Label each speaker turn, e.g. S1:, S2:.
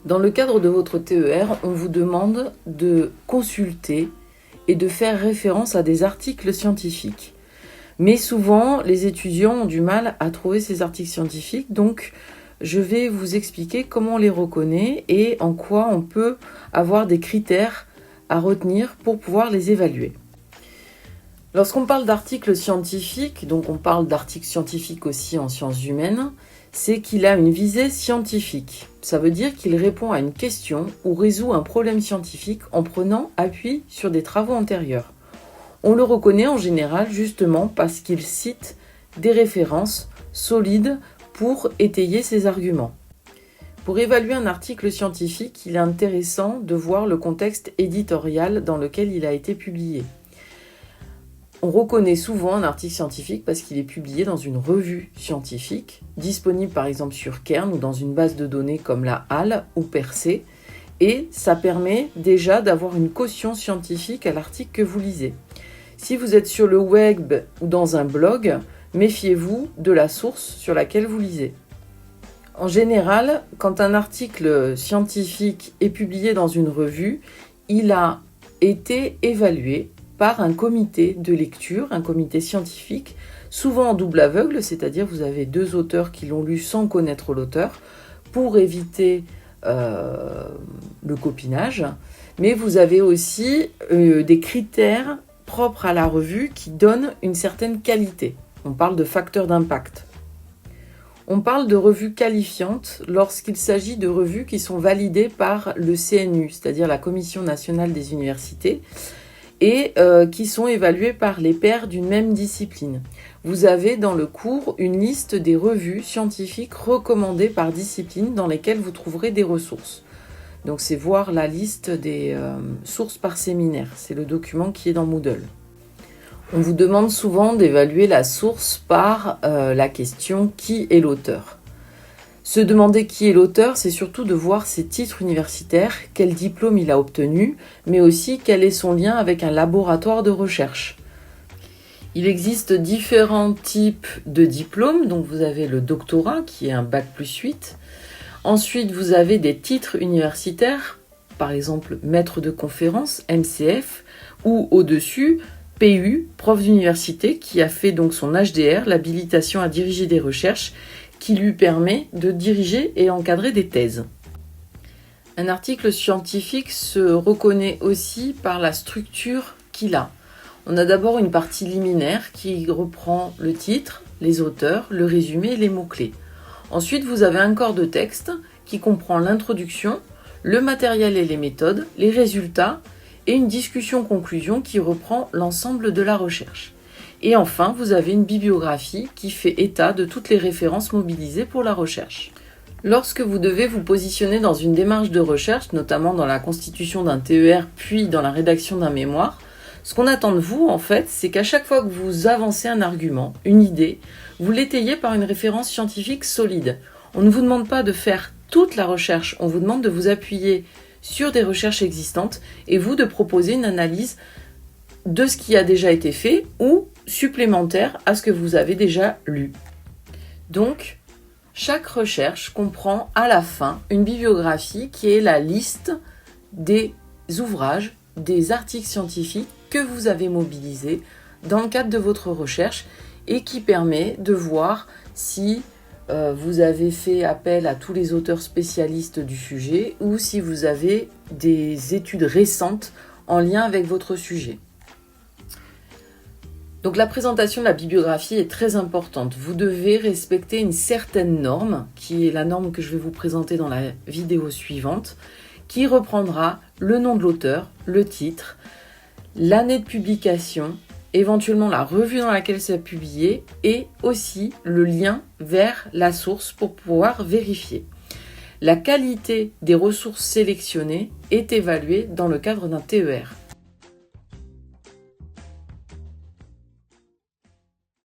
S1: Dans le cadre de votre TER, on vous demande de consulter et de faire référence à des articles scientifiques. Mais souvent, les étudiants ont du mal à trouver ces articles scientifiques, donc je vais vous expliquer comment on les reconnaît et en quoi on peut avoir des critères à retenir pour pouvoir les évaluer. Lorsqu'on parle d'articles scientifiques, donc on parle d'articles scientifiques aussi en sciences humaines, c'est qu'il a une visée scientifique. Ça veut dire qu'il répond à une question ou résout un problème scientifique en prenant appui sur des travaux antérieurs. On le reconnaît en général justement parce qu'il cite des références solides pour étayer ses arguments. Pour évaluer un article scientifique, il est intéressant de voir le contexte éditorial dans lequel il a été publié. On reconnaît souvent un article scientifique parce qu'il est publié dans une revue scientifique, disponible par exemple sur Kern ou dans une base de données comme la HAL ou Percé, et ça permet déjà d'avoir une caution scientifique à l'article que vous lisez. Si vous êtes sur le web ou dans un blog, méfiez-vous de la source sur laquelle vous lisez. En général, quand un article scientifique est publié dans une revue, il a été évalué par un comité de lecture, un comité scientifique, souvent en double aveugle, c'est-à-dire vous avez deux auteurs qui l'ont lu sans connaître l'auteur, pour éviter le copinage, mais vous avez aussi des critères propres à la revue qui donnent une certaine qualité. On parle de facteurs d'impact. On parle de revues qualifiantes lorsqu'il s'agit de revues qui sont validées par le CNU, c'est-à-dire la Commission nationale des universités, et qui sont évaluées par les pairs d'une même discipline. Vous avez dans le cours une liste des revues scientifiques recommandées par discipline dans lesquelles vous trouverez des ressources. Donc c'est voir la liste des sources par séminaire, c'est le document qui est dans Moodle. On vous demande souvent d'évaluer la source par la question « Qui est l'auteur ?» Se demander qui est l'auteur, c'est surtout de voir ses titres universitaires, quel diplôme il a obtenu, mais aussi quel est son lien avec un laboratoire de recherche. Il existe différents types de diplômes, donc vous avez le doctorat qui est un bac+8. Ensuite, vous avez des titres universitaires, par exemple maître de conférence, MCF, ou au-dessus, PU, prof d'université, qui a fait donc son HDR, l'habilitation à diriger des recherches, qui lui permet de diriger et encadrer des thèses. Un article scientifique se reconnaît aussi par la structure qu'il a. On a d'abord une partie liminaire qui reprend le titre, les auteurs, le résumé et les mots-clés. Ensuite, vous avez un corps de texte qui comprend l'introduction, le matériel et les méthodes, les résultats et une discussion-conclusion qui reprend l'ensemble de la recherche. Et enfin, vous avez une bibliographie qui fait état de toutes les références mobilisées pour la recherche. Lorsque vous devez vous positionner dans une démarche de recherche, notamment dans la constitution d'un TER puis dans la rédaction d'un mémoire, ce qu'on attend de vous, en fait, c'est qu'à chaque fois que vous avancez un argument, une idée, vous l'étayez par une référence scientifique solide. On ne vous demande pas de faire toute la recherche, on vous demande de vous appuyer sur des recherches existantes et vous de proposer une analyse de ce qui a déjà été fait ou supplémentaire à ce que vous avez déjà lu. Donc, chaque recherche comprend à la fin une bibliographie qui est la liste des ouvrages, des articles scientifiques que vous avez mobilisés dans le cadre de votre recherche et qui permet de voir si vous avez fait appel à tous les auteurs spécialistes du sujet ou si vous avez des études récentes en lien avec votre sujet. Donc la présentation de la bibliographie est très importante. Vous devez respecter une certaine norme, qui est la norme que je vais vous présenter dans la vidéo suivante, qui reprendra le nom de l'auteur, le titre, l'année de publication, éventuellement la revue dans laquelle c'est publié et aussi le lien vers la source pour pouvoir vérifier. La qualité des ressources sélectionnées est évaluée dans le cadre d'un TER.